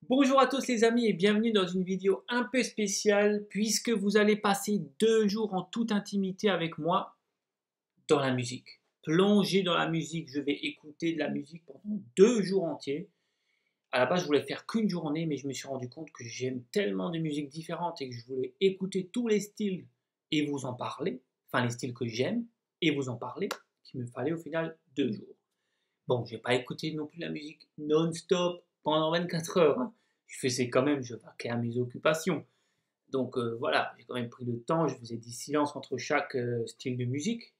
Bonjour à tous les amis et bienvenue dans une vidéo un peu spéciale puisque vous allez passer 2 jours en toute intimité avec moi dans la musique. Plongé dans la musique, je vais écouter de la musique pendant 2 jours entiers. À la base, je voulais faire qu'une journée, mais je me suis rendu compte que j'aime tellement de musiques différentes et que je voulais écouter tous les styles et vous en parler, enfin les styles que j'aime et vous en parler, qu'il me fallait au final 2 jours. Bon, j'ai pas écouté non plus la musique non-stop pendant 24 heures, hein. Je faisais quand même, je vaquais à mes occupations. Donc voilà, j'ai quand même pris le temps, je faisais des silences entre chaque style de musique.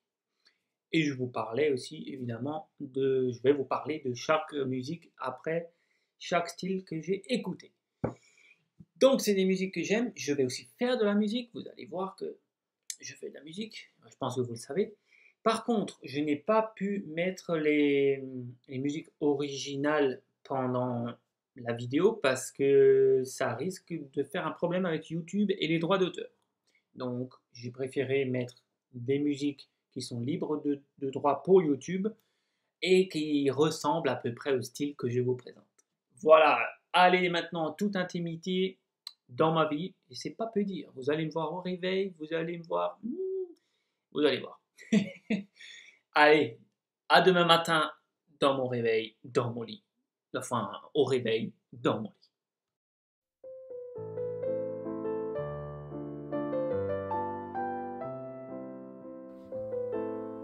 Et je vous parlais aussi, évidemment, je vais vous parler de chaque musique après chaque style que j'ai écouté. Donc c'est des musiques que j'aime, je vais aussi faire de la musique, vous allez voir que je fais de la musique, je pense que vous le savez. Par contre, je n'ai pas pu mettre les musiques originales pendant la vidéo parce que ça risque de faire un problème avec YouTube et les droits d'auteur. Donc, j'ai préféré mettre des musiques qui sont libres de droit pour YouTube et qui ressemblent à peu près au style que je vous présente. Voilà, allez maintenant en toute intimité dans ma vie, et c'est pas peu dire. Vous allez me voir au réveil, vous allez me voir, vous allez voir. Allez, à demain matin dans mon réveil, dans mon lit. Enfin, au réveil, dans mon lit.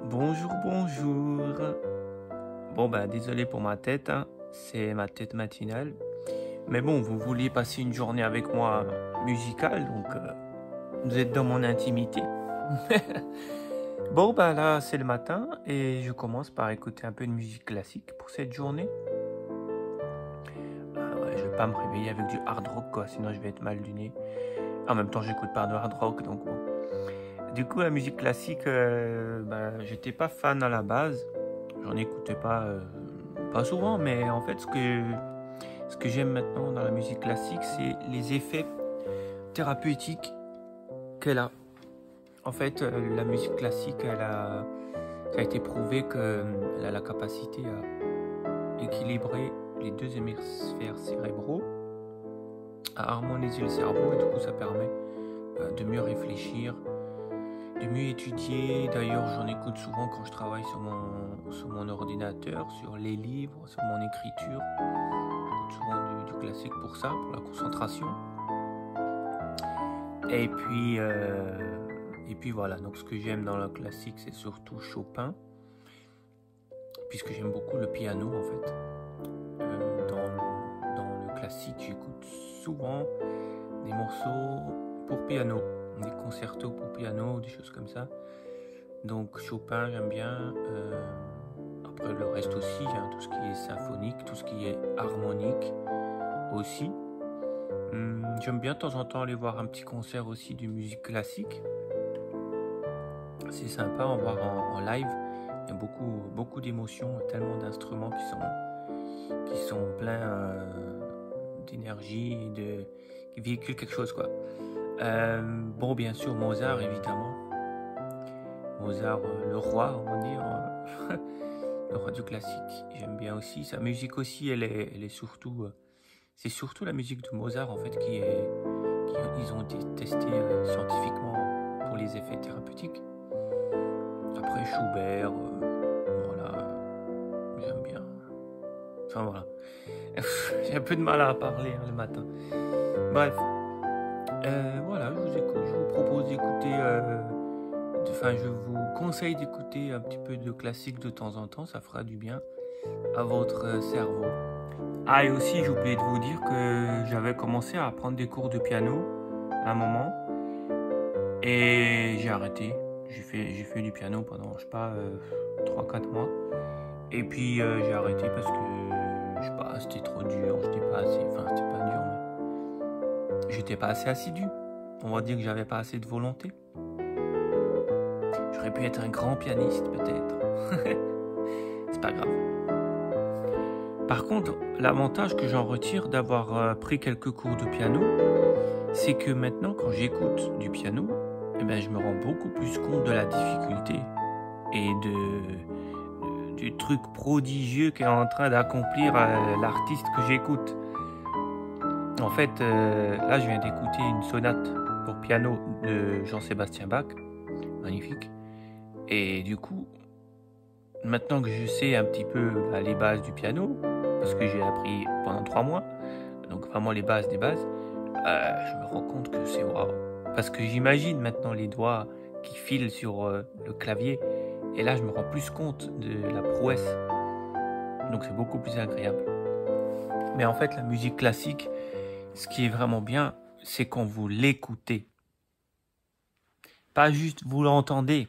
Bonjour, bonjour. Bon, bah, désolé pour ma tête, hein. C'est ma tête matinale. Mais bon, vous vouliez passer une journée avec moi musicale, donc vous êtes dans mon intimité. Bon, bah là, c'est le matin et je commence par écouter un peu de musique classique pour cette journée. Ouais, je vais pas me réveiller avec du hard rock, quoi, sinon je vais être mal du nez. En même temps, j'écoute pas de hard rock, donc bon. Du coup, la musique classique, j'étais pas fan à la base. J'en écoutais pas souvent, mais en fait, ce que j'aime maintenant dans la musique classique, c'est les effets thérapeutiques qu'elle a. En fait, la musique classique, ça a été prouvé qu'elle a la capacité à équilibrer les deux hémisphères cérébraux, à harmoniser le cerveau, et du coup, ça permet de mieux réfléchir, de mieux étudier. D'ailleurs, j'en écoute souvent quand je travaille sur mon ordinateur, sur les livres, sur mon écriture. J'écoute souvent du classique pour ça, pour la concentration. Et puis voilà, donc ce que j'aime dans le classique, c'est surtout Chopin, puisque j'aime beaucoup le piano en fait. Dans le classique, j'écoute souvent des morceaux pour piano, des concertos pour piano, des choses comme ça. Donc Chopin, j'aime bien. Après le reste aussi, hein, tout ce qui est symphonique, tout ce qui est harmonique aussi. J'aime bien de temps en temps aller voir un petit concert aussi de musique classique. C'est sympa à voir en live. Il y a beaucoup d'émotions, tellement d'instruments qui sont pleins d'énergie, qui véhiculent quelque chose, quoi. Bon, bien sûr, Mozart, évidemment. Mozart, le roi, on va dire, le roi du classique. J'aime bien aussi. Sa musique aussi, elle est surtout... c'est surtout la musique de Mozart, en fait, ils ont été testés scientifiquement pour les effets thérapeutiques. Après, Schubert, voilà, j'aime bien. Enfin, voilà. J'ai un peu de mal à parler hein, le matin. Bref. Voilà, je vous propose d'écouter... je vous conseille d'écouter un petit peu de classique de temps en temps, ça fera du bien à votre cerveau. Ah, et aussi, j'ai oublié de vous dire que j'avais commencé à prendre des cours de piano à un moment et j'ai arrêté. J'ai fait du piano pendant, je sais pas, 3-4 mois. Et puis j'ai arrêté parce que, je sais pas, c'était trop dur, c'était pas dur, mais j'étais pas assez assidu. On va dire que j'avais pas assez de volonté. J'aurais pu être un grand pianiste peut-être. C'est pas grave. Par contre, l'avantage que j'en retire d'avoir pris quelques cours de piano, c'est que maintenant quand j'écoute du piano, je me rends beaucoup plus compte de la difficulté et du truc prodigieux qu'est en train d'accomplir l'artiste que j'écoute. En fait, là, je viens d'écouter une sonate pour piano de Jean-Sébastien Bach. Magnifique. Et du coup, maintenant que je sais un petit peu les bases du piano, parce que j'ai appris pendant 3 mois, donc vraiment les bases des bases, je me rends compte que c'est waouh. Parce que j'imagine maintenant les doigts qui filent sur le clavier, et là je me rends plus compte de la prouesse. Donc c'est beaucoup plus agréable. Mais en fait, la musique classique, ce qui est vraiment bien, c'est quand vous l'écoutez. Pas juste vous l'entendez,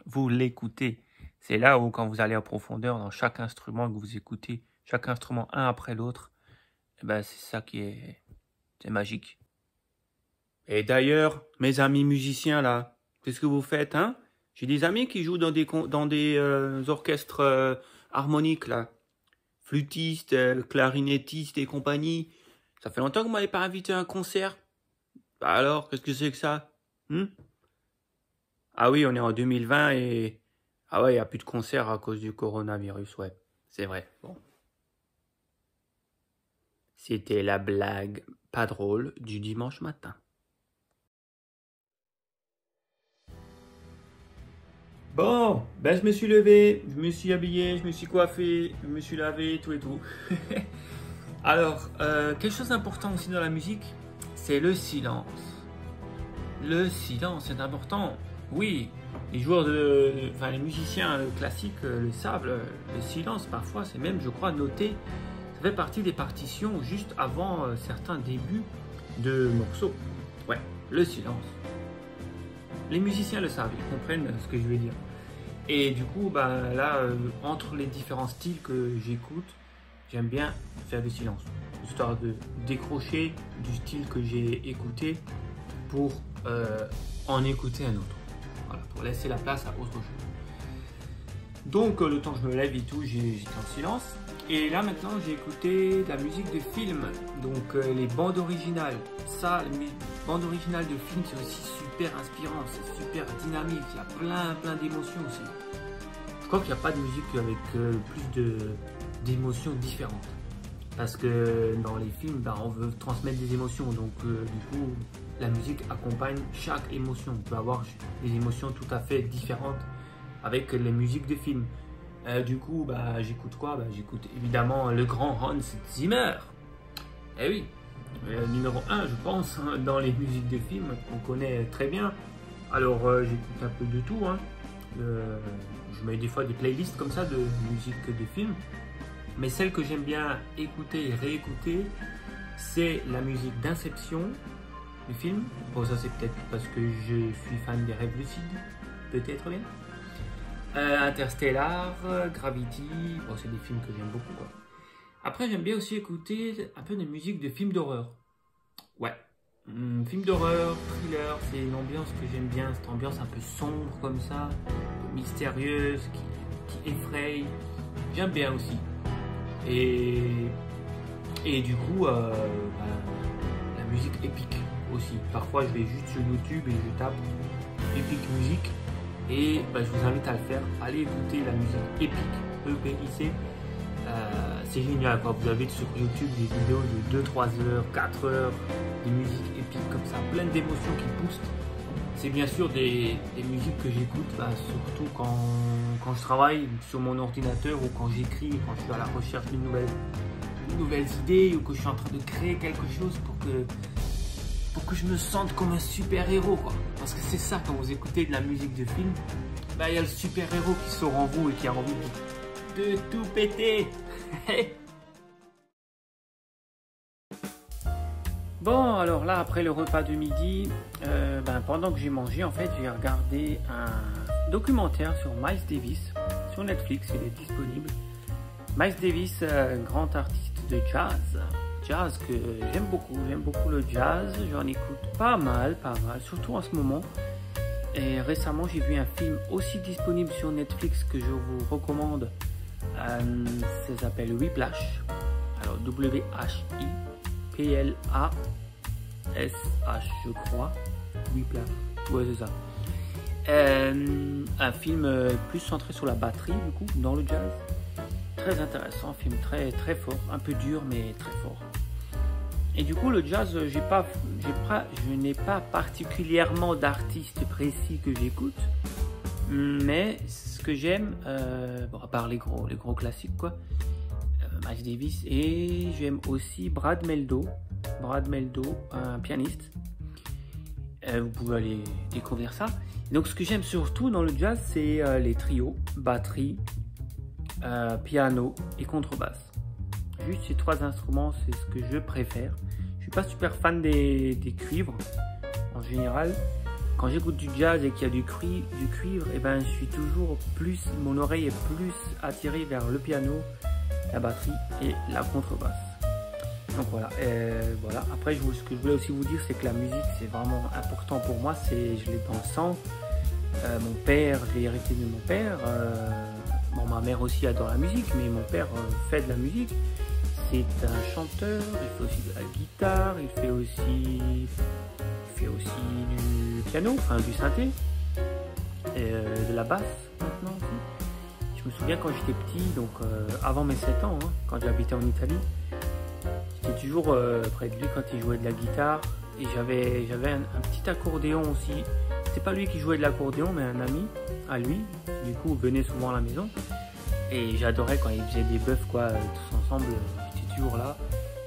vous l'écoutez. C'est là où quand vous allez en profondeur dans chaque instrument que vous écoutez, chaque instrument un après l'autre, c'est ça qui est magique. Et d'ailleurs, mes amis musiciens là, qu'est-ce que vous faites, hein? J'ai des amis qui jouent dans des orchestres harmoniques là, flûtistes, clarinettistes et compagnie. Ça fait longtemps que vous m'avez pas invité à un concert. Bah alors, qu'est-ce que c'est que ça? Ah oui, on est en 2020 et ah ouais, il n'y a plus de concert à cause du coronavirus, ouais, c'est vrai. Bon. C'était la blague pas drôle du dimanche matin. Bon, je me suis levé, je me suis habillé, je me suis coiffé, je me suis lavé, tout et tout. Alors, quelque chose d'important aussi dans la musique, c'est le silence. Le silence est important. Oui, les les musiciens classiques le savent, le silence parfois, c'est même, je crois, noté. Ça fait partie des partitions juste avant certains débuts de morceaux. Ouais, le silence. Les musiciens le savent, ils comprennent ce que je veux dire. Et du coup, là, entre les différents styles que j'écoute, j'aime bien faire du silence, histoire de décrocher du style que j'ai écouté pour en écouter un autre. Voilà, pour laisser la place à autre chose. Donc, le temps que je me lève et tout, j'étais en silence. Et là, maintenant, j'ai écouté de la musique de film, donc les bandes originales. Ça, les bandes originales de films, c'est aussi super inspirant, c'est super dynamique, il y a plein d'émotions aussi. Je crois qu'il n'y a pas de musique avec plus d'émotions différentes. Parce que dans les films, on veut transmettre des émotions, donc du coup, la musique accompagne chaque émotion. On peut avoir des émotions tout à fait différentes avec les musiques de films. Du coup, j'écoute quoi? J'écoute évidemment le grand Hans Zimmer. Eh oui, numéro 1, je pense, dans les musiques de films, qu'on connaît très bien. Alors, j'écoute un peu de tout. Je mets des fois des playlists comme ça de musique de films. Mais celle que j'aime bien écouter et réécouter, c'est la musique d'Inception, du film. Bon, ça c'est peut-être parce que je suis fan des rêves lucides, peut-être bien. Interstellar, Gravity, bon, c'est des films que j'aime beaucoup, quoi. Après, j'aime bien aussi écouter un peu de musique de films d'horreur. Ouais, film d'horreur, thriller, c'est une ambiance que j'aime bien, cette ambiance un peu sombre comme ça, un peu mystérieuse, qui effraie. J'aime bien aussi. Et du coup, la musique épique aussi. Parfois, je vais juste sur YouTube et je tape épique musique. Et je vous invite à le faire. Allez écouter la musique épique, E-P-I-C. C'est génial, quoi. Vous avez sur YouTube des vidéos de 2, 3 heures, 4 heures, des musiques épiques comme ça, plein d'émotions qui boostent. C'est bien sûr des musiques que j'écoute, surtout quand je travaille sur mon ordinateur ou quand j'écris, quand je suis à la recherche de nouvelles idées ou que je suis en train de créer quelque chose pour que je me sente comme un super-héros, quoi. Parce que c'est ça, quand vous écoutez de la musique de film, il y a le super-héros qui sort en vous et qui a envie de tout péter. Bon, alors là, après le repas de midi, pendant que j'ai mangé, en fait, j'ai regardé un documentaire sur Miles Davis, sur Netflix, il est disponible. Miles Davis, grand artiste de jazz que j'aime beaucoup le jazz, j'en écoute pas mal, surtout en ce moment. Et récemment, j'ai vu un film aussi disponible sur Netflix que je vous recommande, ça s'appelle Whiplash, alors W-H-I-P-L-A-S-H, je crois. Whiplash, ouais, c'est ça. Un film plus centré sur la batterie, du coup, dans le jazz. Très intéressant, film très fort, un peu dur, mais très fort. Et du coup, le jazz, je n'ai pas particulièrement d'artistes précis que j'écoute, mais ce que j'aime, bon, à part les gros classiques quoi, Miles Davis, et j'aime aussi Brad Meldo, un pianiste. Vous pouvez aller découvrir ça. Donc, ce que j'aime surtout dans le jazz, c'est les trios, batterie, piano et contrebasse. Juste ces 3 instruments, c'est ce que je préfère. Je suis pas super fan des cuivres en général. Quand j'écoute du jazz et qu'il y a du cuivre, et ben je suis toujours mon oreille est plus attirée vers le piano, la batterie et la contrebasse. Donc voilà. Voilà. Après, ce que je voulais aussi vous dire, c'est que la musique, c'est vraiment important pour moi. Je l'ai dans le sang. Mon père, je l'ai hérité de mon père. Bon, ma mère aussi adore la musique, mais mon père fait de la musique. C'est un chanteur, il fait aussi de la guitare, il fait aussi du piano, enfin du synthé, et de la basse maintenant aussi. Je me souviens quand j'étais petit, donc avant mes 7 ans, hein, quand j'habitais en Italie, j'étais toujours près de lui quand il jouait de la guitare, et j'avais un petit accordéon aussi. C'était pas lui qui jouait de l'accordéon, mais un ami à lui, du coup venait souvent à la maison, et j'adorais quand il faisait des bœufs quoi, tous ensemble. Toujours là,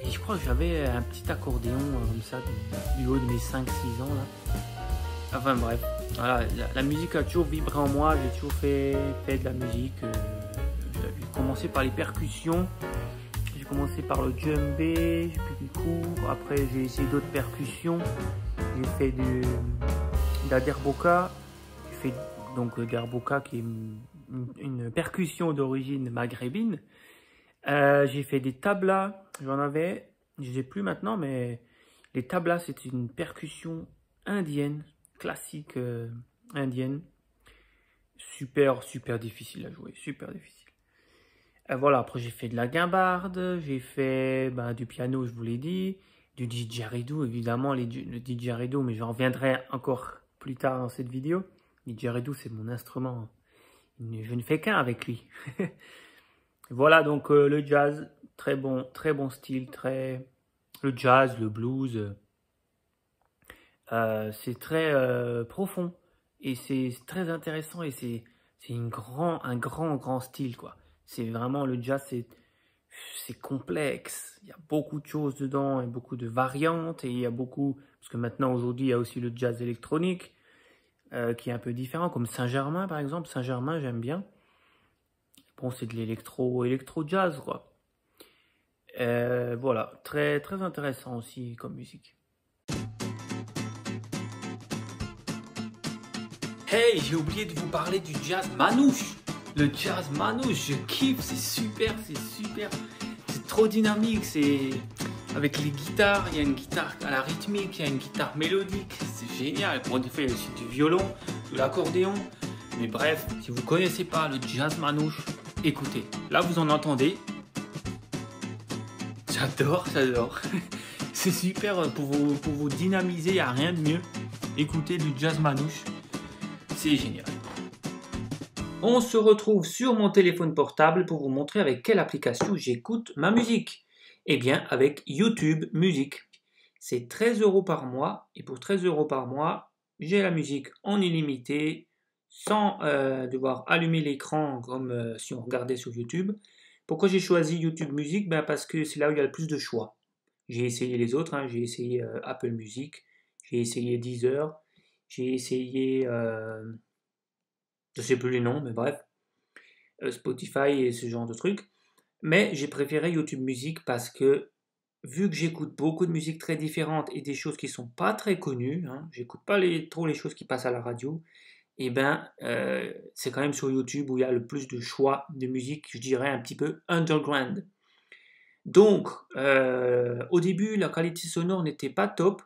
et je crois que j'avais un petit accordéon comme ça du haut de mes 5-6 ans là. Enfin bref, voilà, la musique a toujours vibré en moi, j'ai toujours fait de la musique. J'ai commencé par les percussions, j'ai commencé par le djembé, j'ai pris des cours, après j'ai essayé d'autres percussions, j'ai fait de la derboka, j'ai fait donc derboka qui est une percussion d'origine maghrébine. J'ai fait des tablas, je les ai plus maintenant, mais les tablas c'est une percussion indienne, classique indienne, super difficile à jouer, super difficile. Voilà, après j'ai fait de la guimbarde, j'ai fait du piano, je vous l'ai dit, du didgeridoo évidemment, le didgeridoo, mais j'en reviendrai encore plus tard dans cette vidéo. Le didgeridoo c'est mon instrument, je ne fais qu'un avec lui. Voilà donc le jazz, très bon style, le jazz, le blues, c'est très profond et c'est très intéressant et c'est un grand style quoi. C'est vraiment le jazz, c'est complexe, il y a beaucoup de choses dedans et beaucoup de variantes et il y a beaucoup, parce que maintenant aujourd'hui il y a aussi le jazz électronique qui est un peu différent, comme Saint-Germain par exemple. Saint-Germain j'aime bien. Bon, c'est de l'électro-jazz, quoi. Voilà, très intéressant aussi comme musique. Hey, j'ai oublié de vous parler du jazz manouche. Le jazz manouche, je kiffe, c'est super. C'est trop dynamique, c'est avec les guitares, il y a une guitare à la rythmique, il y a une guitare mélodique, c'est génial. Bon, des fois, il y a aussi du violon, de l'accordéon. Mais bref, si vous connaissez pas le jazz manouche, écoutez, là vous en entendez. J'adore. C'est super pour vous dynamiser, il n'y a rien de mieux. Écoutez du jazz manouche, c'est génial. On se retrouve sur mon téléphone portable pour vous montrer avec quelle application j'écoute ma musique. Eh bien, avec YouTube Musique. C'est 13 € par mois, et pour 13 € par mois, j'ai la musique en illimité, sans devoir allumer l'écran comme si on regardait sur YouTube. Pourquoi j'ai choisi YouTube Music? Parce que c'est là où il y a le plus de choix. J'ai essayé les autres, hein. J'ai essayé Apple Music, j'ai essayé Deezer, j'ai essayé, je ne sais plus les noms, mais bref, Spotify et ce genre de trucs. Mais j'ai préféré YouTube Music parce que, vu que j'écoute beaucoup de musique très différentes et des choses qui ne sont pas très connues, hein, j'écoute pas trop les choses qui passent à la radio, et c'est quand même sur YouTube où il y a le plus de choix de musique, je dirais un petit peu underground. Donc, au début, la qualité sonore n'était pas top,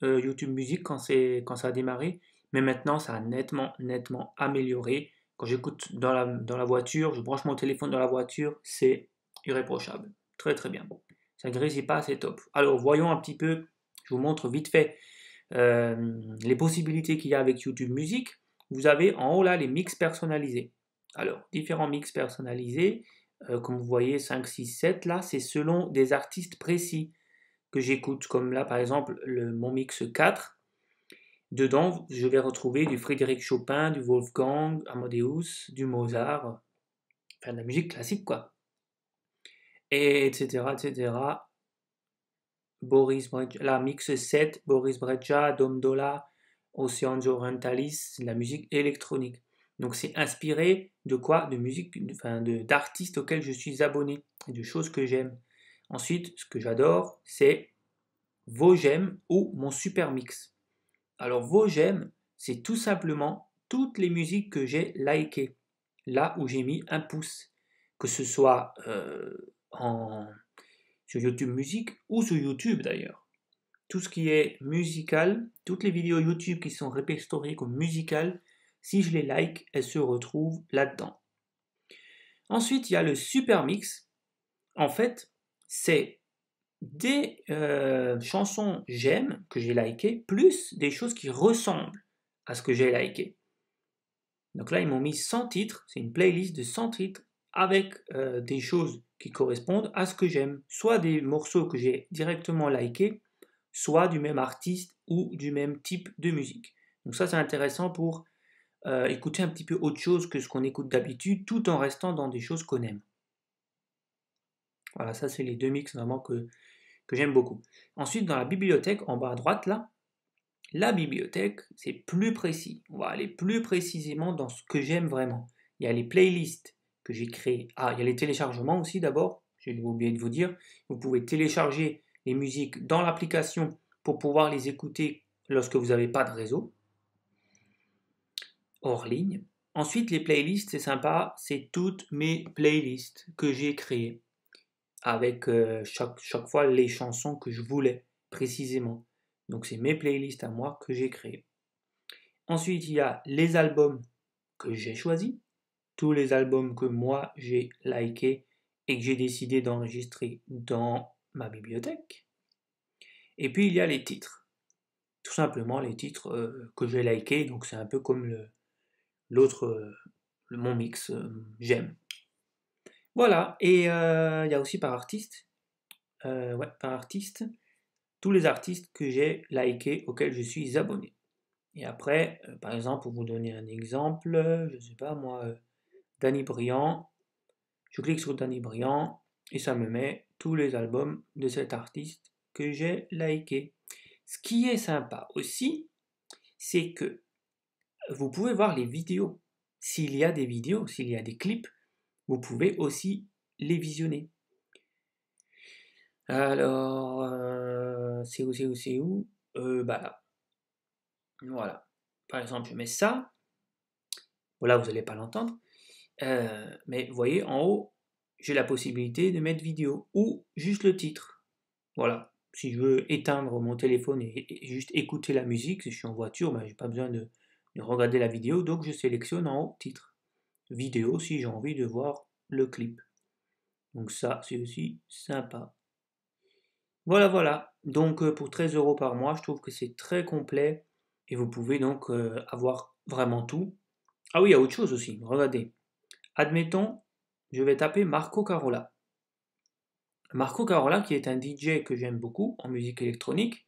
YouTube Music quand ça a démarré, mais maintenant ça a nettement amélioré. Quand j'écoute dans la voiture, je branche mon téléphone dans la voiture, c'est irréprochable, très bien. Ça ne grésille pas, c'est top. Alors voyons un petit peu, je vous montre vite fait les possibilités qu'il y a avec YouTube Music. Vous avez en haut là les mix personnalisés. Alors, différents mix personnalisés, comme vous voyez 5, 6, 7 là, c'est selon des artistes précis. que j'écoute, comme là par exemple mon mix 4. Dedans, je vais retrouver du Frédéric Chopin, du Wolfgang Amadeus, du Mozart, enfin de la musique classique quoi, et etc. etc. Boris Brejcha, la mix 7, Boris Brejcha, Dom Dolla, Oceans Orientalis, c'est de la musique électronique. Donc c'est inspiré de quoi? De musique, enfin d'artistes auxquels je suis abonné, et de choses que j'aime. Ensuite, ce que j'adore, c'est vos j'aime ou mon super mix. Alors vos j'aime, c'est tout simplement toutes les musiques que j'ai likées, là où j'ai mis un pouce, que ce soit sur YouTube Musique ou sur YouTube d'ailleurs. Tout ce qui est musical, toutes les vidéos YouTube qui sont répertoriées comme musicales, si je les like, elles se retrouvent là-dedans. Ensuite, il y a le super mix. En fait, c'est des chansons j'aime, que j'ai likées, plus des choses qui ressemblent à ce que j'ai liké. Donc là, ils m'ont mis 100 titres, c'est une playlist de 100 titres avec des choses qui correspondent à ce que j'aime, soit des morceaux que j'ai directement likés, soit du même artiste ou du même type de musique. Donc ça, c'est intéressant pour écouter un petit peu autre chose que ce qu'on écoute d'habitude, tout en restant dans des choses qu'on aime. Voilà, ça, c'est les deux mix vraiment que j'aime beaucoup. Ensuite, dans la bibliothèque, en bas à droite, là, la bibliothèque, c'est plus précis. On va aller plus précisément dans ce que j'aime vraiment. Il y a les playlists que j'ai créées. Ah, il y a les téléchargements aussi d'abord. J'ai oublié de vous dire. Vous pouvez télécharger les musiques dans l'application pour pouvoir les écouter lorsque vous n'avez pas de réseau hors ligne. Ensuite, les playlists, c'est sympa. C'est toutes mes playlists que j'ai créées avec chaque fois les chansons que je voulais précisément. Donc c'est mes playlists à moi que j'ai créées. Ensuite, il y a les albums que j'ai choisis, tous les albums que moi j'ai likés et que j'ai décidé d'enregistrer dans ma bibliothèque. Et puis il y a les titres. Tout simplement les titres que j'ai likés, donc c'est un peu comme l'autre, mon mix j'aime. Voilà, et il y a aussi par artiste, par artiste, tous les artistes que j'ai likés, auxquels je suis abonné. Et après, par exemple, pour vous donner un exemple, je ne sais pas moi, Danny Briand, je clique sur Danny Briand et ça me met tous les albums de cet artiste que j'ai liké. Ce qui est sympa aussi, c'est que vous pouvez voir les vidéos. S'il y a des vidéos, s'il y a des clips, vous pouvez aussi les visionner. Alors, c'est où bah là. Voilà. Par exemple, je mets ça. Voilà, vous n'allez pas l'entendre. Mais vous voyez, en haut, j'ai la possibilité de mettre vidéo ou juste le titre. Voilà. Si je veux éteindre mon téléphone et juste écouter la musique, si je suis en voiture, ben, je n'ai pas besoin de regarder la vidéo. Donc, je sélectionne en haut titre. Vidéo si j'ai envie de voir le clip. Donc ça, c'est aussi sympa. Voilà, voilà. Donc, pour 13 € par mois, je trouve que c'est très complet. Et vous pouvez donc avoir vraiment tout. Ah oui, il y a autre chose aussi. Regardez. Admettons, je vais taper Marco Carola. Marco Carola, qui est un DJ que j'aime beaucoup en musique électronique.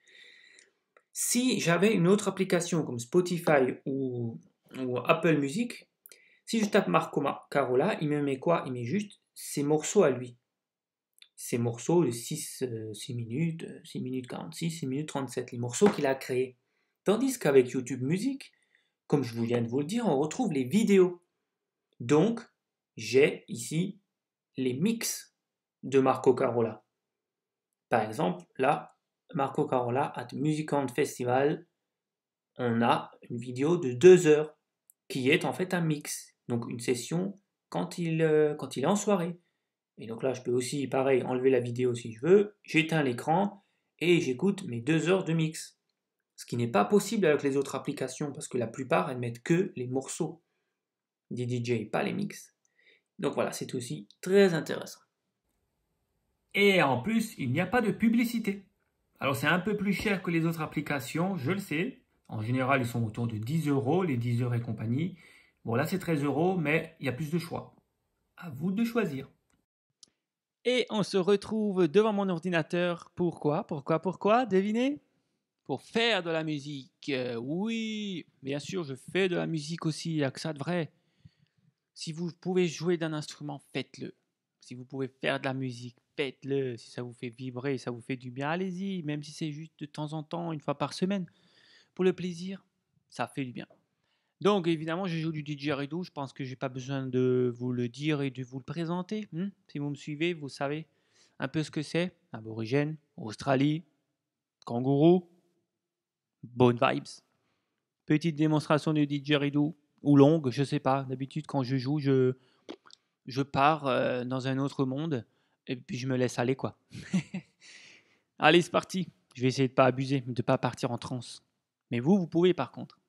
Si j'avais une autre application comme Spotify ou Apple Music, si je tape Marco Carola, il me met quoi? Il met juste ses morceaux à lui. Ses morceaux de 6 minutes, 6 minutes 46, 6 minutes 37, les morceaux qu'il a créés. Tandis qu'avec YouTube Music, comme je viens de vous le dire, on retrouve les vidéos. Donc, j'ai ici les mix de Marco Carola. Par exemple, là, Marco Carola at Musicland Festival, on a une vidéo de 2 heures qui est en fait un mix. Donc une session quand il est en soirée. Et donc là, je peux aussi, pareil, enlever la vidéo si je veux. J'éteins l'écran et j'écoute mes 2 heures de mix. Ce qui n'est pas possible avec les autres applications parce que la plupart, elles mettent que les morceaux des DJ, pas les mix. Donc voilà, c'est aussi très intéressant. Et en plus, il n'y a pas de publicité. Alors c'est un peu plus cher que les autres applications, je le sais. En général, ils sont autour de 10 €, les 10 heures et compagnie. Bon, là c'est 13 €, mais il y a plus de choix. À vous de choisir. Et on se retrouve devant mon ordinateur. Pourquoi? Devinez? Pour faire de la musique. Oui, bien sûr, je fais de la musique aussi. Il n'y a que ça de vrai. Si vous pouvez jouer d'un instrument, faites-le. Si vous pouvez faire de la musique, faites-le. Si ça vous fait vibrer, ça vous fait du bien, allez-y. Même si c'est juste de temps en temps, une fois par semaine. Pour le plaisir, ça fait du bien. Donc évidemment, je joue du didgeridoo. Je pense que j'ai pas besoin de vous le dire et de vous le présenter. Si vous me suivez, vous savez un peu ce que c'est. Aborigène, Australie, kangourou, bonnes vibes. Petite démonstration de didgeridoo ou longue, je sais pas. D'habitude, quand je joue, je pars dans un autre monde et puis je me laisse aller quoi. Allez, c'est parti. Je vais essayer de pas abuser, de pas partir en transe. Mais vous pouvez par contre.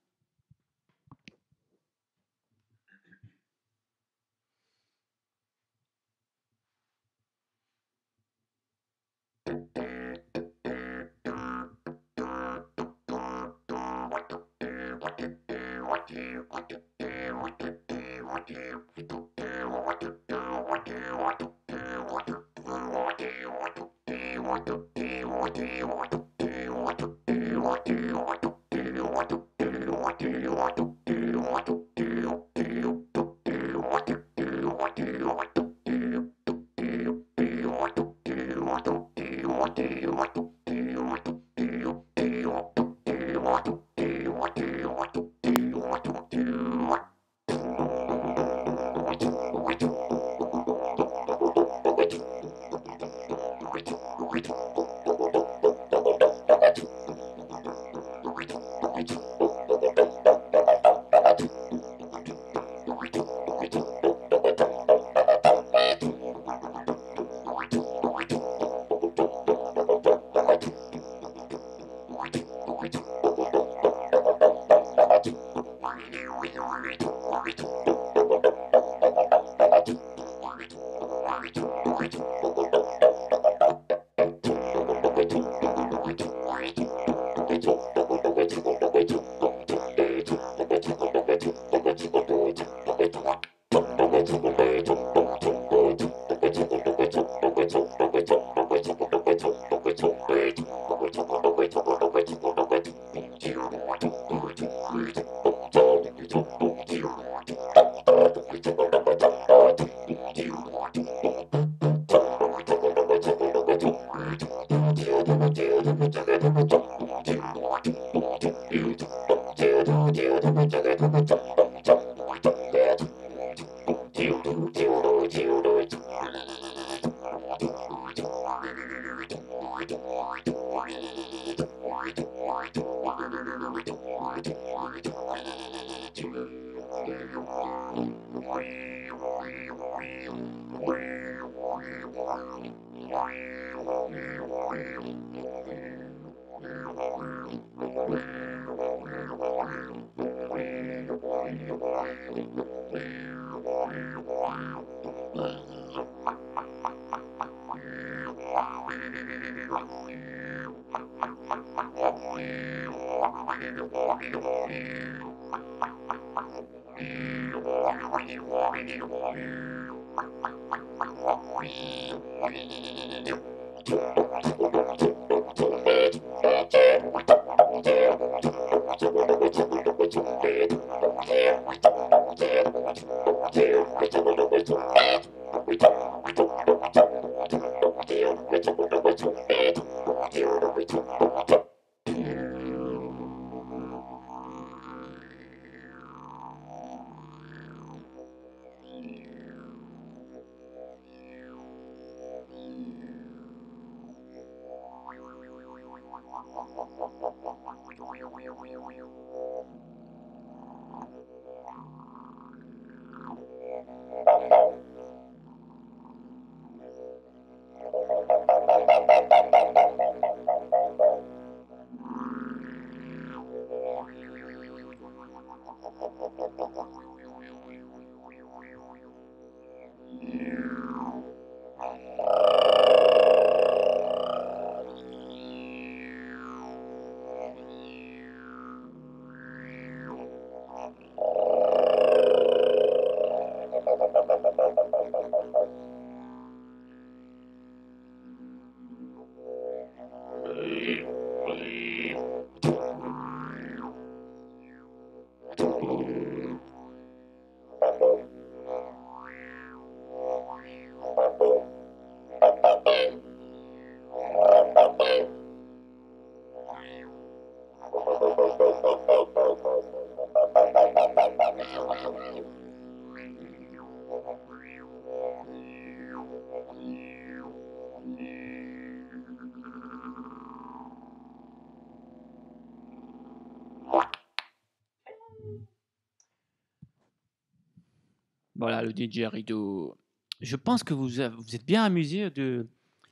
Voilà, le didgeridoo. Je pense que vous êtes bien amusé de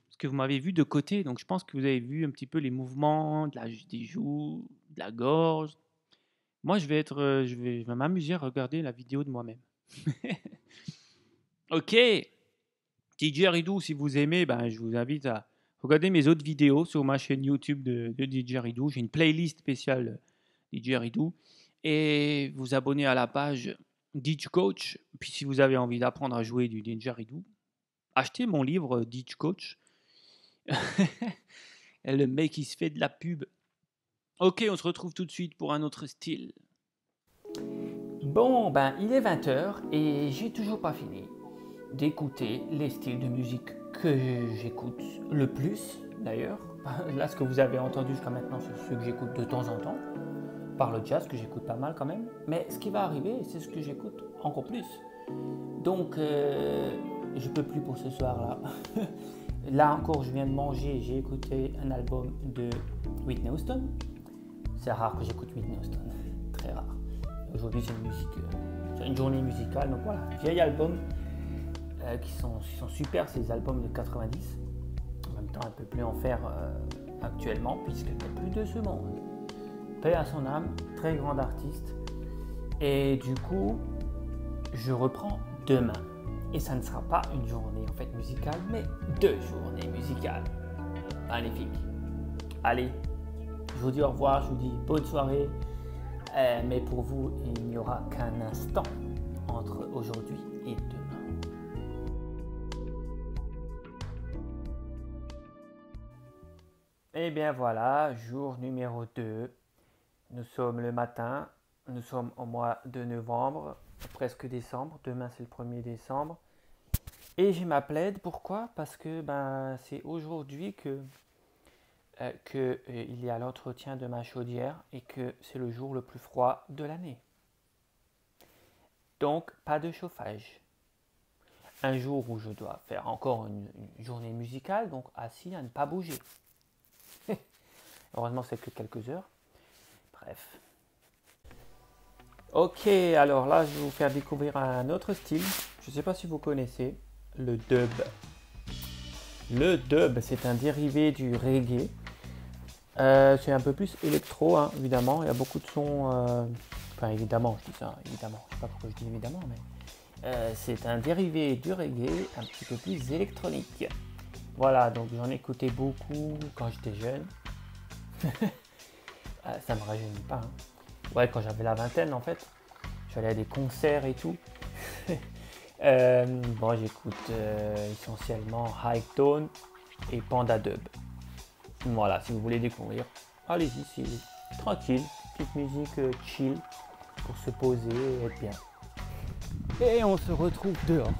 ce que vous m'avez vu de côté, donc je pense que vous avez vu un petit peu les mouvements des joues, de la gorge. Moi, je vais m'amuser à regarder la vidéo de moi-même. Ok, didgeridoo, si vous aimez, ben, je vous invite à regarder mes autres vidéos sur ma chaîne YouTube de didgeridoo. J'ai une playlist spéciale didgeridoo et vous abonner à la page Didge Coach. Puis si vous avez envie d'apprendre à jouer du didgeridoo, achetez mon livre Didge Coach. Et le mec, il se fait de la pub. Ok, on se retrouve tout de suite pour un autre style. Bon, ben, il est 20h et j'ai toujours pas fini d'écouter les styles de musique que j'écoute le plus, d'ailleurs. Là, ce que vous avez entendu jusqu'à maintenant, c'est ceux que j'écoute de temps en temps. Par le jazz, que j'écoute pas mal quand même. Mais ce qui va arriver, c'est ce que j'écoute encore plus. Donc, je peux plus pour ce soir-là. Là encore, je viens de manger, j'ai écouté un album de Whitney Houston. C'est rare que j'écoute Whitney Houston, très rare. Aujourd'hui, c'est une journée musicale, donc voilà, vieil album qui sont super, ces albums de 90. En même temps, elle ne peut plus en faire actuellement, puisqu'elle n'est plus de ce monde. Paix à son âme, très grande artiste. Et du coup, je reprends demain. Et ça ne sera pas une journée en fait musicale, mais 2 journées musicales. Magnifique. Allez, je vous dis au revoir, je vous dis bonne soirée. Mais pour vous, il n'y aura qu'un instant entre aujourd'hui et demain. Et bien voilà, jour numéro 2. Nous sommes le matin, nous sommes au mois de novembre, presque décembre. Demain, c'est le 1er décembre. Et j'ai ma plaide, pourquoi? Parce que c'est aujourd'hui il y a l'entretien de ma chaudière et que c'est le jour le plus froid de l'année. Donc, pas de chauffage. Un jour où je dois faire encore une journée musicale, donc assis à ne pas bouger. Heureusement, c'est que quelques heures. Bref. Ok, alors là, je vais vous faire découvrir un autre style. Je ne sais pas si vous connaissez. Le dub. Le dub, c'est un dérivé du reggae. C'est un peu plus électro, hein, évidemment. Il y a beaucoup de sons. Enfin, évidemment, je dis ça, évidemment. Je ne sais pas pourquoi je dis évidemment, mais c'est un dérivé du reggae, un petit peu plus électronique. Voilà, donc j'en écoutais beaucoup quand j'étais jeune. Ça ne me rajeunit pas. Hein. Ouais, quand j'avais la vingtaine, en fait. J'allais à des concerts et tout. J'écoute essentiellement High Tone et Panda Dub. Voilà, si vous voulez découvrir, allez-y, c'est tranquille, petite musique chill pour se poser et être bien. Et on se retrouve dehors.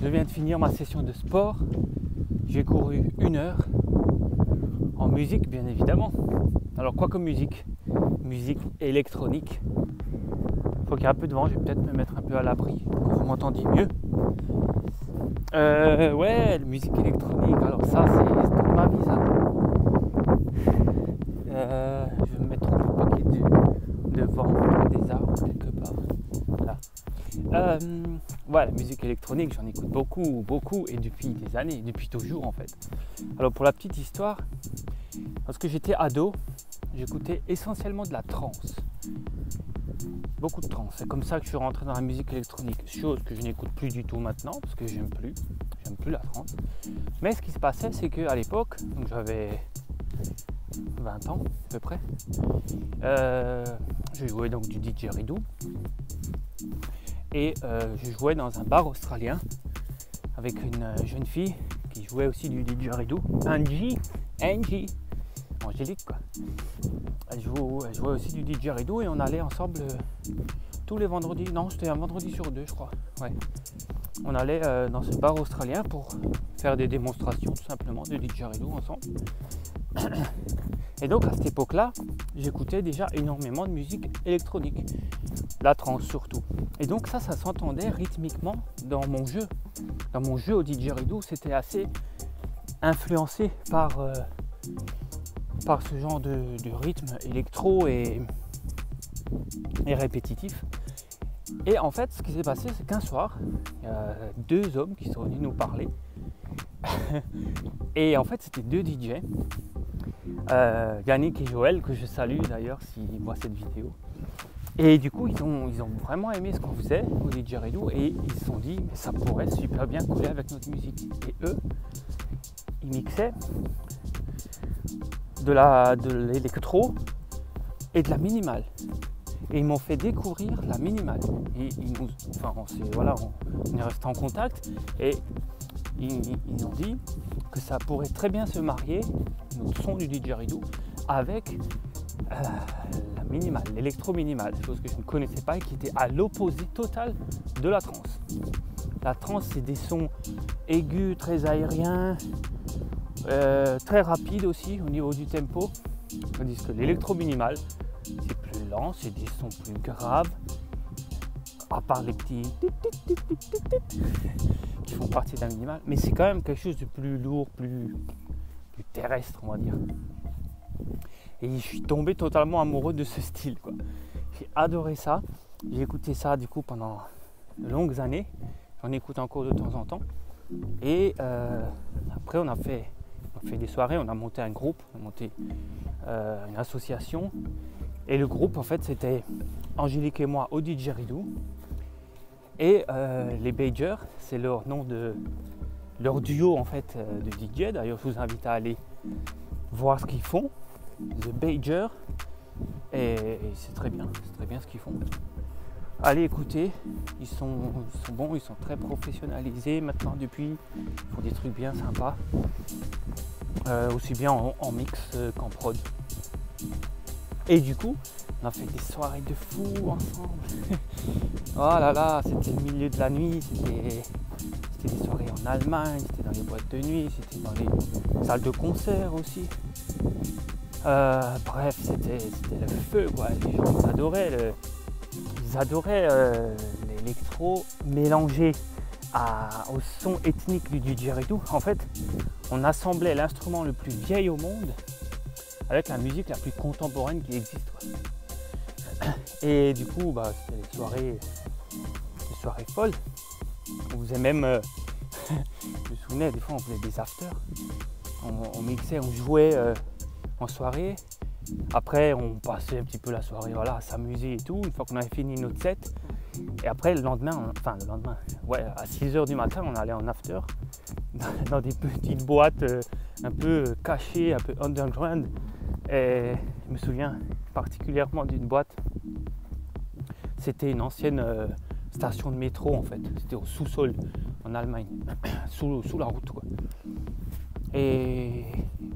Je viens de finir ma session de sport. J'ai couru 1 heure en musique, bien évidemment. Alors quoi comme musique? Musique électronique. Faut qu'il y ait un peu de vent, je vais peut-être me mettre un peu à l'abri pour que vous m'entendiez mieux. Ouais, la musique électronique, alors ça c'est toute ma vie ça. Je vais me mettre au paquet de vent, des arbres quelque part. Voilà. La musique électronique, j'en écoute beaucoup et depuis des années, depuis toujours en fait. Alors pour la petite histoire, lorsque j'étais ado, j'écoutais essentiellement de la trance. Beaucoup de trance. C'est comme ça que je suis rentré dans la musique électronique. Chose que je n'écoute plus du tout maintenant parce que j'aime plus la trance. Mais ce qui se passait, c'est qu'à l'époque, donc j'avais 20 ans à peu près, je jouais donc du didgeridoo et je jouais dans un bar australien avec une jeune fille qui jouait aussi du didgeridoo, Angie, Angélique quoi. Elle jouait aussi du didgeridoo et on allait ensemble tous les vendredis. Non, c'était un vendredi sur 2 je crois. Ouais. On allait dans ce bar australien pour faire des démonstrations tout simplement de didgeridoo ensemble. Et donc à cette époque-là, j'écoutais déjà énormément de musique électronique, la trance surtout. Et donc ça s'entendait rythmiquement dans mon jeu. Dans mon jeu au didgeridoo, c'était assez influencé par ce genre de rythme électro et répétitif. Et en fait, ce qui s'est passé, c'est qu'un soir, il y a 2 hommes qui sont venus nous parler. Et en fait, c'était 2 DJ, Yannick et Joël, que je salue d'ailleurs s'ils voient cette vidéo. Et du coup, ils ont vraiment aimé ce qu'on faisait au DJ Radio et ils se sont dit, mais ça pourrait super bien coller avec notre musique. Et eux, ils mixaient de l'électro et de la minimale. Et ils m'ont fait découvrir la minimale. Et on est resté en contact et ils ont dit que ça pourrait très bien se marier, notre son du didgeridoo, avec la minimale, l'électro-minimale, chose que je ne connaissais pas et qui était à l'opposé total de la trance. La trance, c'est des sons aigus, très aériens, très rapides aussi au niveau du tempo, tandis que l'électro-minimal, c'est plus lent, c'est des sons plus graves, à part les petits qui font partie d'un minimal, mais c'est quand même quelque chose de plus lourd, plus terrestre, on va dire. Et je suis tombé totalement amoureux de ce style, quoi. J'ai adoré ça. J'ai écouté ça du coup pendant de longues années. J'en écoute encore de temps en temps. Et après on a fait des soirées, on a monté un groupe, on a monté une association. Et le groupe en fait c'était Angélique et moi au didgeridoo. Et les Bajers, c'est leur nom de leur duo en fait de DJ. D'ailleurs je vous invite à aller voir ce qu'ils font. The Bajer, et c'est très bien ce qu'ils font. Allez écouter, ils sont bons, ils sont très professionnalisés maintenant depuis, ils font des trucs bien sympas, aussi bien en mix qu'en prod. Et du coup, on a fait des soirées de fou ensemble. Oh là là, c'était le milieu de la nuit, c'était des soirées en Allemagne, c'était dans les boîtes de nuit, c'était dans les salles de concert aussi. Bref, c'était le feu, quoi. Les gens ils adoraient l'électro mélangé au son ethnique du didgeridoo. En fait, on assemblait l'instrument le plus vieil au monde avec la musique la plus contemporaine qui existe, quoi. Et du coup, c'était des soirées folles. On faisait même, je me souvenais, des fois on faisait des afters. On mixait, on jouait en soirée. Après, on passait un petit peu la soirée, voilà, à s'amuser et tout. Une fois qu'on avait fini notre set. Et après, le lendemain, à 6h du matin, on allait en after dans des petites boîtes un peu cachées, un peu underground. Et je me souviens particulièrement d'une boîte. C'était une ancienne station de métro en fait. C'était au sous-sol en Allemagne, sous la route, quoi. Et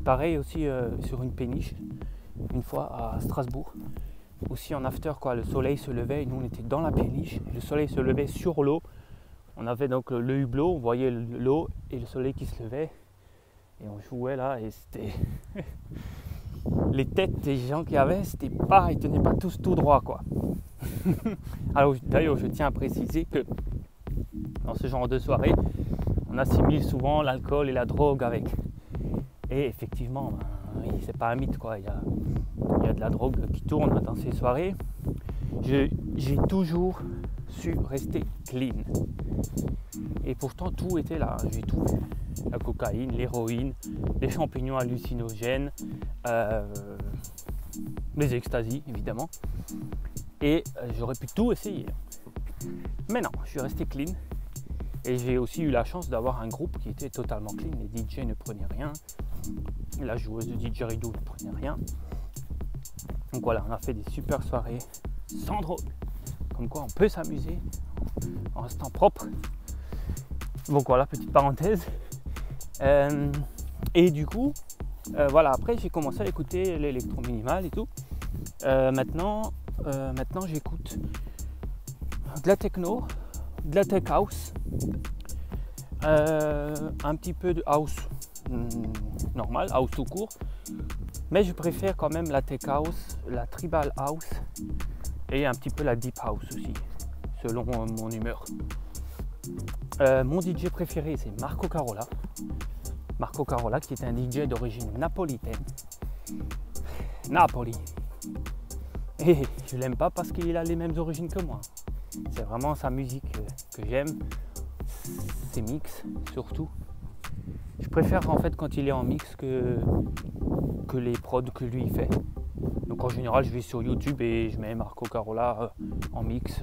pareil aussi sur une péniche, une fois à Strasbourg, aussi en after, quoi. Le soleil se levait et nous on était dans la péniche. Le soleil se levait sur l'eau. On avait donc le hublot, on voyait l'eau et le soleil qui se levait. Et on jouait là et c'était... Les têtes des gens qu'il y avait, ils tenaient pas tous tout droit, quoi. Alors d'ailleurs, je tiens à préciser que dans ce genre de soirée, on assimile souvent l'alcool et la drogue avec. Et effectivement, c'est pas un mythe, quoi. Il y a de la drogue qui tourne dans ces soirées. J'ai toujours su rester clean. Et pourtant, tout était là. J'ai tout vu. La cocaïne, l'héroïne, les champignons hallucinogènes, les extasies, évidemment. Et j'aurais pu tout essayer. Mais non, je suis resté clean. Et j'ai aussi eu la chance d'avoir un groupe qui était totalement clean. Les DJ ne prenaient rien. La joueuse de didgeridoo ne prenait rien. Donc voilà, on a fait des super soirées sans drogue. Comme quoi on peut s'amuser en restant propre. Donc voilà, petite parenthèse. Et du coup, après j'ai commencé à écouter l'électro minimal et tout. Maintenant j'écoute de la techno, de la tech house, un petit peu de house normal, house tout court, mais je préfère quand même la tech house, la tribal house et un petit peu la deep house aussi, selon mon humeur. Mon DJ préféré c'est Marco Carola. Marco Carola qui est un DJ d'origine napolitaine. Napoli. Et je l'aime pas parce qu'il a les mêmes origines que moi. C'est vraiment sa musique que j'aime, ses mix surtout. Je préfère en fait quand il est en mix que les prods que lui il fait. Donc en général je vais sur YouTube et je mets Marco Carola en mix.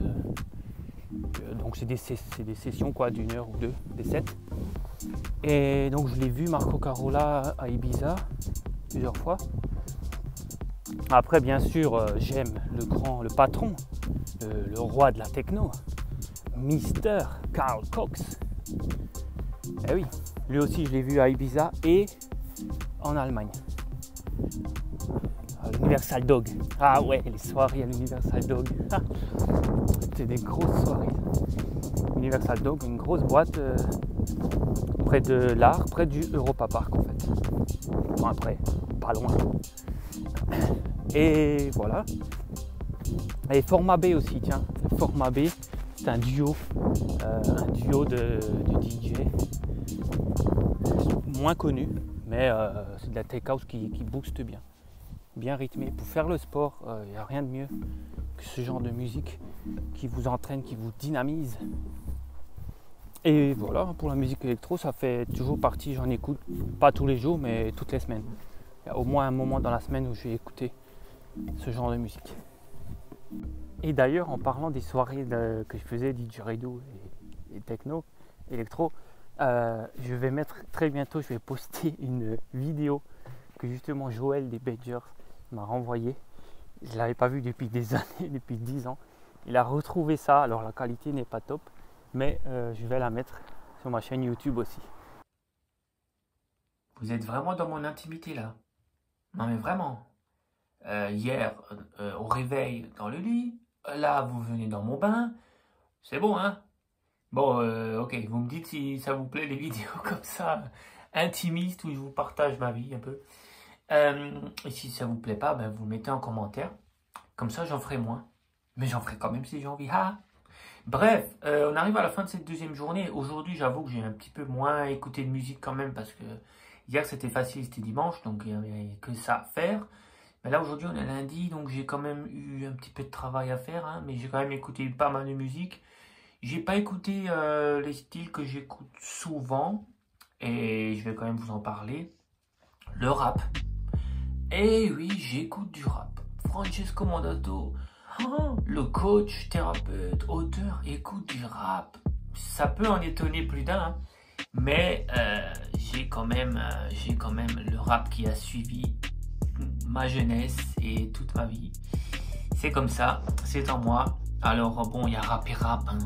Donc c'est des sessions quoi, d'une heure ou deux, des sets. Et donc je l'ai vu Marco Carola à Ibiza plusieurs fois. Après bien sûr j'aime le patron, le roi de la techno, Mr. Carl Cox. Eh oui, lui aussi je l'ai vu à Ibiza et en Allemagne. À l'Universal Dog. Ah ouais, les soirées à l'Universal Dog. C'était des grosses soirées. Universal Dog, une grosse boîte près de l'art, près du Europa Park en fait. Enfin, après, pas loin. Et voilà. Et Format B aussi, tiens. Format B, c'est un duo de DJ. Moins connu, mais c'est de la tech house qui booste bien rythmé. Pour faire le sport, il n'y a rien de mieux que ce genre de musique qui vous entraîne, qui vous dynamise. Et voilà, pour la musique électro, ça fait toujours partie, j'en écoute pas tous les jours, mais toutes les semaines. Il y a au moins un moment dans la semaine où je vais écouter ce genre de musique. Et d'ailleurs, en parlant des soirées que je faisais, didgeridoo et techno, électro, je vais mettre très bientôt, je vais poster une vidéo que justement Joël des Badgers m'a renvoyée. Je ne l'avais pas vu depuis des années, depuis 10 ans. Il a retrouvé ça, alors la qualité n'est pas top, mais je vais la mettre sur ma chaîne YouTube aussi. Vous êtes vraiment dans mon intimité là. Non mais vraiment. Hier, au réveil dans le lit, là vous venez dans mon bain, c'est bon hein. Bon, ok, vous me dites si ça vous plaît les vidéos comme ça, intimistes, où je vous partage ma vie un peu. Et si ça vous plaît pas, ben, vous le mettez en commentaire. Comme ça, j'en ferai moins. Mais j'en ferai quand même si j'ai envie. Ah. Bref, on arrive à la fin de cette deuxième journée. Aujourd'hui, j'avoue que j'ai un petit peu moins écouté de musique quand même parce que hier, c'était facile, c'était dimanche, donc il n'y avait que ça à faire. Mais là, aujourd'hui, on est lundi, donc j'ai quand même eu un petit peu de travail à faire, hein, mais j'ai quand même écouté pas mal de musique. J'ai pas écouté les styles que j'écoute souvent, et je vais quand même vous en parler. Le rap. Eh oui, j'écoute du rap. Francesco Mandato, le coach, thérapeute, auteur, écoute du rap. Ça peut en étonner plus d'un, hein, mais j'ai quand même le rap qui a suivi ma jeunesse et toute ma vie. C'est comme ça, c'est en moi. Alors bon, il y a rap et rap, hein,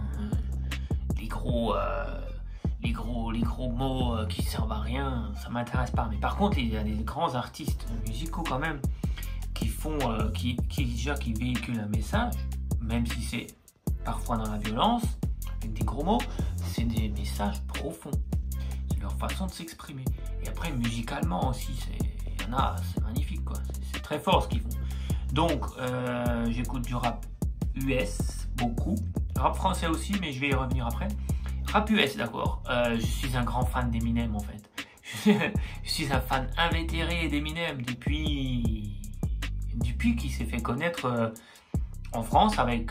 les gros mots qui servent à rien, ça m'intéresse pas. Mais par contre, il y a des grands artistes musicaux quand même qui font, qui véhiculent un message, même si c'est parfois dans la violence, avec des gros mots, c'est des messages profonds. C'est leur façon de s'exprimer. Et après, musicalement aussi, il y en a, c'est magnifique quoi. C'est très fort ce qu'ils font. Donc, j'écoute du rap US, beaucoup. Rap français aussi, mais je vais y revenir après. Rap US, d'accord. Je suis un grand fan d'Eminem en fait. Je suis un fan invétéré d'Eminem depuis qu'il s'est fait connaître en France avec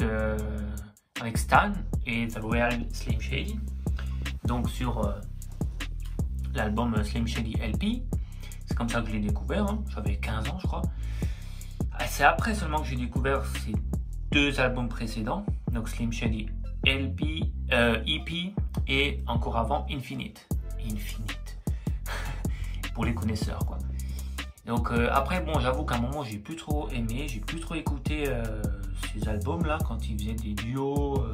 Stan et The Real Slim Shady. Donc sur l'album Slim Shady LP. C'est comme ça que je l'ai découvert. Hein. J'avais 15 ans, je crois. C'est après seulement que j'ai découvert ces deux albums précédents. Donc Slim Shady LP, EP et encore avant Infinite. Pour les connaisseurs quoi. Donc après bon, j'avoue qu'à un moment j'ai plus trop aimé, j'ai plus trop écouté ces albums là quand ils faisaient des duos,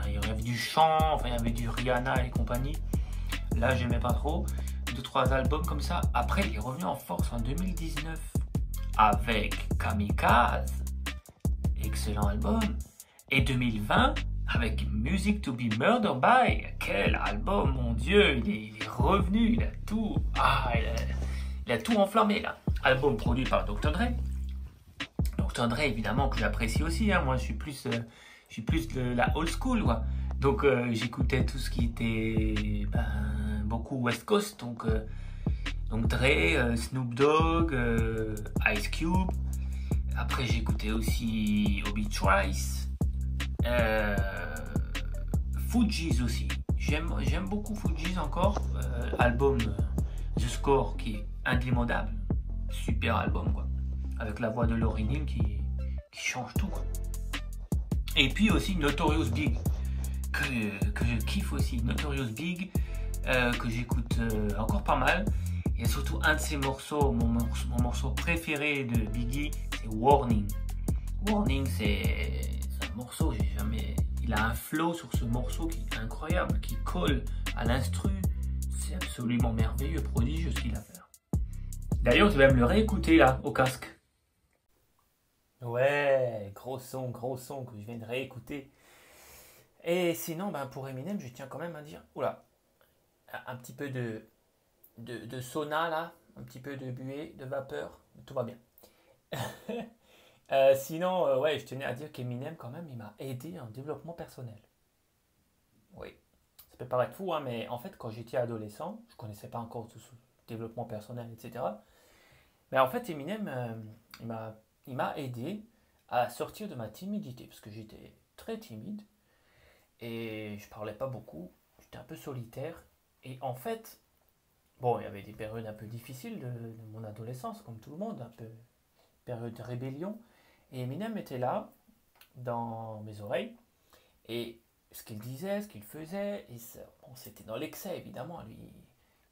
il y avait du chant, enfin il y avait du Rihanna et compagnie. Là j'aimais pas trop. 2-3 albums comme ça. Après il est revenu en force en 2019 avec Kamikaze, excellent album, et 2020 avec Music to be Murdered by. Quel album, mon Dieu, il est revenu, il a tout enflammé là. Album produit par Dr. Dre. Dr. Dre évidemment que j'apprécie aussi, hein. Moi je suis plus de la old school quoi. Donc j'écoutais tout ce qui était beaucoup West Coast, donc Dre, Snoop Dogg, Ice Cube. Après j'écoutais aussi Obi Trice, Fugees aussi. J'aime beaucoup Fugees encore. Album The Score qui est indémodable. Super album quoi. Avec la voix de Lauryn Hill qui change tout quoi. Et puis aussi Notorious Big que je kiffe aussi. Notorious Big que j'écoute encore pas mal. Et surtout un de ses morceaux, mon morceau préféré de Biggie, c'est Warning. Warning, c'est un morceau, il a un flow sur ce morceau qui est incroyable, qui colle à l'instru. C'est absolument merveilleux, prodigieux ce qu'il a fait. D'ailleurs, je vais me le réécouter là, au casque. Ouais, gros son que je viens de réécouter. Et sinon, pour Eminem, je tiens quand même à dire, oula, un petit peu de sauna là, un petit peu de buée, de vapeur, tout va bien. Sinon, ouais, je tenais à dire qu'Eminem quand même, il m'a aidé en développement personnel. Oui, ça peut paraître fou, hein, mais en fait, quand j'étais adolescent, je connaissais pas encore tout ce développement personnel, etc. Mais en fait, Eminem, il m'a aidé à sortir de ma timidité, parce que j'étais très timide et je parlais pas beaucoup, j'étais un peu solitaire. Et en fait, bon, il y avait des périodes un peu difficiles de mon adolescence, comme tout le monde, un peu période de rébellion. Et Eminem était là, dans mes oreilles, et ce qu'il disait, ce qu'il faisait, et bon, c'était dans l'excès, évidemment, lui,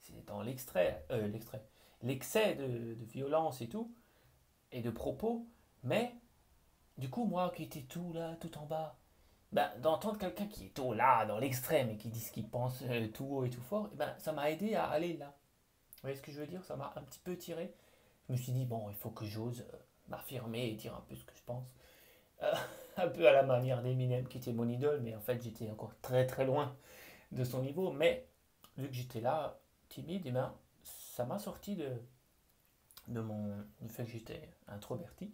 c'était dans l'excès de violence et tout, et de propos, mais, du coup, moi, qui étais tout là, tout en bas, d'entendre quelqu'un qui est tout là, dans l'extrême, et qui dit ce qu'il pense tout haut et tout fort, ça m'a aidé à aller là. Vous voyez ce que je veux dire? Ça m'a un petit peu tiré. Je me suis dit, bon, il faut que j'ose m'affirmer et dire un peu ce que je pense. Un peu à la manière d'Eminem, qui était mon idole, mais en fait, j'étais encore très très loin de son niveau. Mais, vu que j'étais là, timide, ça m'a sorti du fait que j'étais introverti.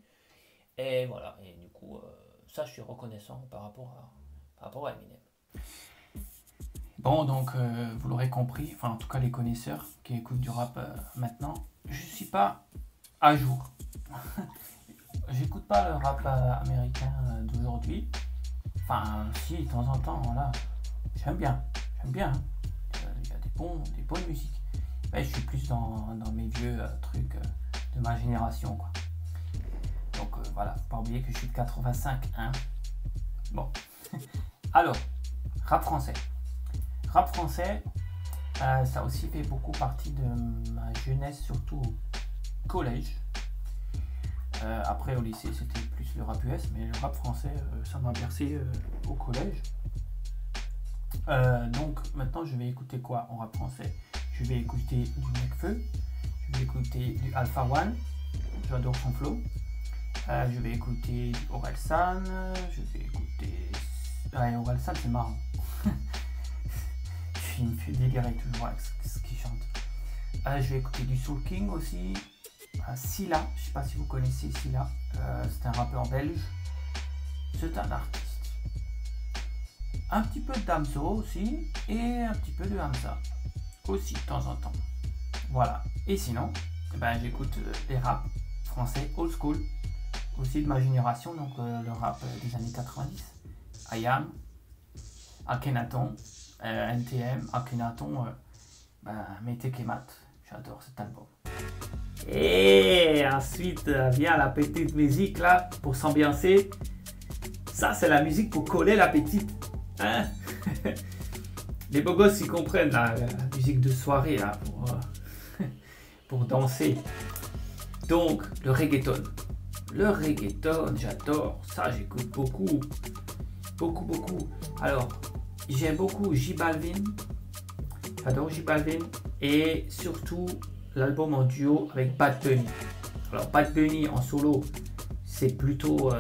Et voilà, et du coup, ça, je suis reconnaissant par rapport à Eminem. Bon, donc, vous l'aurez compris, enfin, en tout cas, les connaisseurs qui écoutent du rap maintenant, je suis pas à jour. J'écoute pas le rap américain d'aujourd'hui. Enfin, si, de temps en temps, là, j'aime bien. Il y a des bonnes musiques. Mais je suis plus dans mes vieux trucs de ma génération, quoi. Donc voilà, faut pas oublier que je suis de 85, hein. Bon. Alors, rap français. Rap français, ça a aussi fait beaucoup partie de ma jeunesse, surtout au collège. Après au lycée c'était plus le rap US, mais le rap français ça m'a bercé au collège. Donc maintenant je vais écouter quoi en rap français? Je vais écouter du Nekfeu, je vais écouter du Alpha One, j'adore son flow. Je vais écouter du Orelsan, je vais écouter... Ouais, Orelsan c'est marrant. Il me fait délirer toujours avec ce qu'il chante. Je vais écouter du Soul King aussi. Silla, je sais pas si vous connaissez Silla, c'est un rappeur belge, c'est un artiste. Un petit peu de Damso aussi, et un petit peu de Hamza aussi de temps en temps. Voilà, et sinon, j'écoute les rap français old school, aussi de ma génération, donc le rap des années 90. IAM, Akhenaton, NTM, Akhenaton, Mete Kemat, j'adore cet album. Et ensuite vient la petite musique là pour s'ambiancer. Ça c'est la musique pour coller la petite, hein. Les beaux gosses ils comprennent la musique de soirée là pour danser. Donc le reggaeton, j'adore ça, j'écoute beaucoup. Alors j'aime beaucoup J Balvin, j'adore J Balvin, et surtout l'album en duo avec Bad Bunny. Alors Bad Bunny en solo c'est plutôt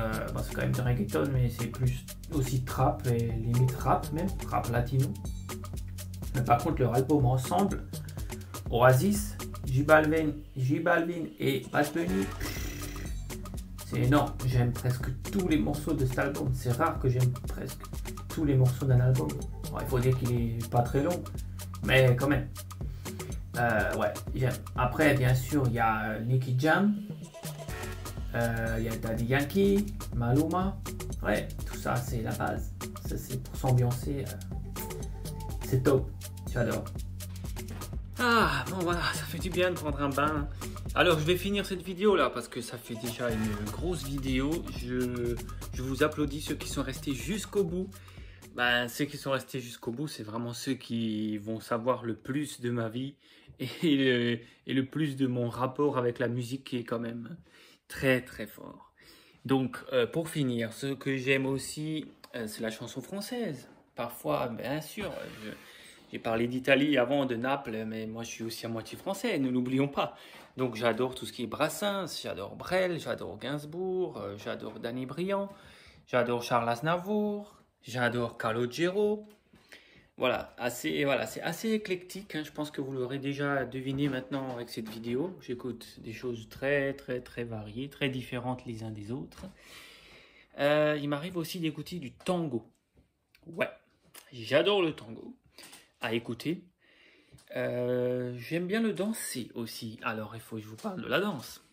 c'est quand même de reggaeton, mais c'est plus aussi trap et limite rap, même rap latino. Mais par contre leur album ensemble, Oasis, J Balvin et Bad Bunny, c'est énorme. J'aime presque tous les morceaux de cet album. C'est rare que j'aime presque tous les morceaux d'un album. Bon, il faut dire qu'il est pas très long, mais quand même. Ouais, j'aime. Après, bien sûr, il y a Nicky Jam, il y a Daddy Yankee, Maluma. Ouais, tout ça, c'est la base. Ça, c'est pour s'ambiancer. C'est top. J'adore. Ah, bon voilà, ça fait du bien de prendre un bain. Alors, je vais finir cette vidéo là parce que ça fait déjà une grosse vidéo. Je vous applaudis ceux qui sont restés jusqu'au bout. Ben, ceux qui sont restés jusqu'au bout, c'est vraiment ceux qui vont savoir le plus de ma vie et le plus de mon rapport avec la musique qui est quand même très très fort. Donc, pour finir, ce que j'aime aussi, c'est la chanson française. Parfois, bien sûr, j'ai parlé d'Italie avant, de Naples, mais moi je suis aussi à moitié français, ne l'oublions pas. Donc j'adore tout ce qui est Brassens, j'adore Brel, j'adore Gainsbourg, j'adore Danny Briand, j'adore Charles Aznavour, j'adore Calogero. Voilà, c'est assez éclectique, hein. Je pense que vous l'aurez déjà deviné maintenant avec cette vidéo. J'écoute des choses très très très variées, très différentes les uns des autres. Il m'arrive aussi d'écouter du tango. Ouais, j'adore le tango à écouter. J'aime bien le danser aussi. Alors, il faut que je vous parle de la danse.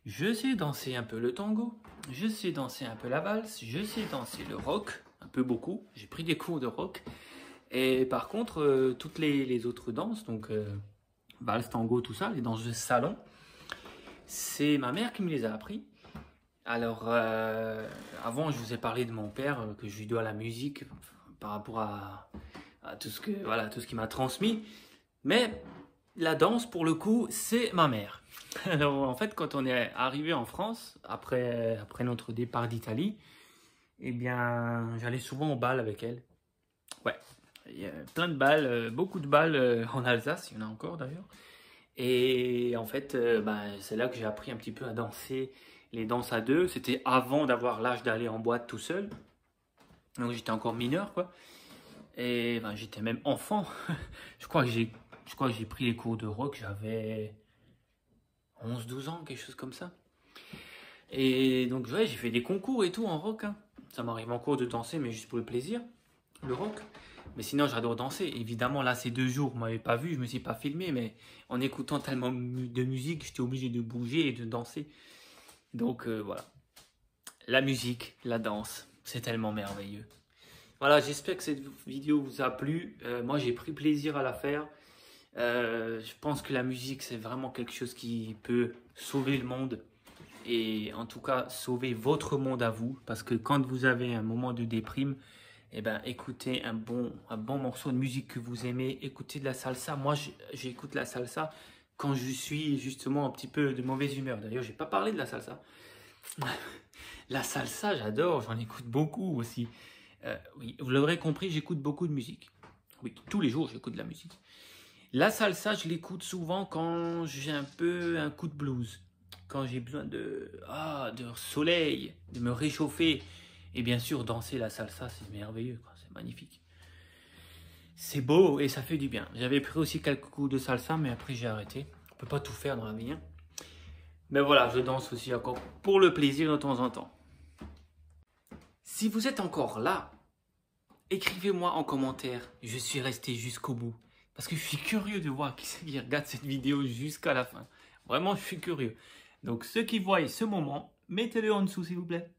Je sais danser un peu le tango. Je sais danser un peu la valse. Je sais danser le rock. Un peu beaucoup. J'ai pris des cours de rock. Et par contre, toutes les autres danses, donc valse, tango, tout ça, les danses de salon, c'est ma mère qui me les a appris. Alors, avant, je vous ai parlé de mon père, que je lui dois la musique par rapport à tout ce qu'il m'a transmis. Mais la danse, pour le coup, c'est ma mère. Alors, en fait, quand on est arrivé en France, après notre départ d'Italie, eh bien, j'allais souvent au bal avec elle. Ouais, il y a plein de balles, beaucoup de balles en Alsace, il y en a encore d'ailleurs. Et en fait, c'est là que j'ai appris un petit peu à danser les danses à deux. C'était avant d'avoir l'âge d'aller en boîte tout seul. Donc j'étais encore mineur, quoi. Et j'étais même enfant. je crois que j'ai pris les cours de rock, j'avais 11-12 ans, quelque chose comme ça. Et donc ouais, j'ai fait des concours et tout en rock, hein. Ça m'arrive encore de danser, mais juste pour le plaisir, le rock. Mais sinon, j'adore danser. Évidemment, là, ces 2 jours, vous ne m'avez pas vu, je ne me suis pas filmé, mais en écoutant tellement de musique, j'étais obligé de bouger et de danser. Donc voilà. La musique, la danse, c'est tellement merveilleux. Voilà, j'espère que cette vidéo vous a plu. Moi, j'ai pris plaisir à la faire. Je pense que la musique, c'est vraiment quelque chose qui peut sauver le monde. Et en tout cas, sauver votre monde à vous. Parce que quand vous avez un moment de déprime, eh ben, écoutez un bon morceau de musique que vous aimez. Écoutez de la salsa. Moi, j'écoute la salsa quand je suis justement un petit peu de mauvaise humeur. D'ailleurs, je n'ai pas parlé de la salsa. La salsa, j'adore. J'en écoute beaucoup aussi. Oui, vous l'aurez compris, j'écoute beaucoup de musique. Oui, tous les jours, j'écoute de la musique. La salsa, je l'écoute souvent quand j'ai un peu un coup de blues. Quand j'ai besoin de soleil, de me réchauffer. Et bien sûr, danser la salsa, c'est merveilleux, c'est magnifique. C'est beau et ça fait du bien. J'avais pris aussi quelques coups de salsa, mais après j'ai arrêté. On ne peut pas tout faire dans la vie, hein. Mais voilà, je danse aussi encore pour le plaisir de temps en temps. Si vous êtes encore là, écrivez-moi en commentaire, je suis resté jusqu'au bout. Parce que je suis curieux de voir qui c'est qui regarde cette vidéo jusqu'à la fin. Vraiment, je suis curieux. Donc, ceux qui voient ce moment, mettez-le en dessous, s'il vous plaît.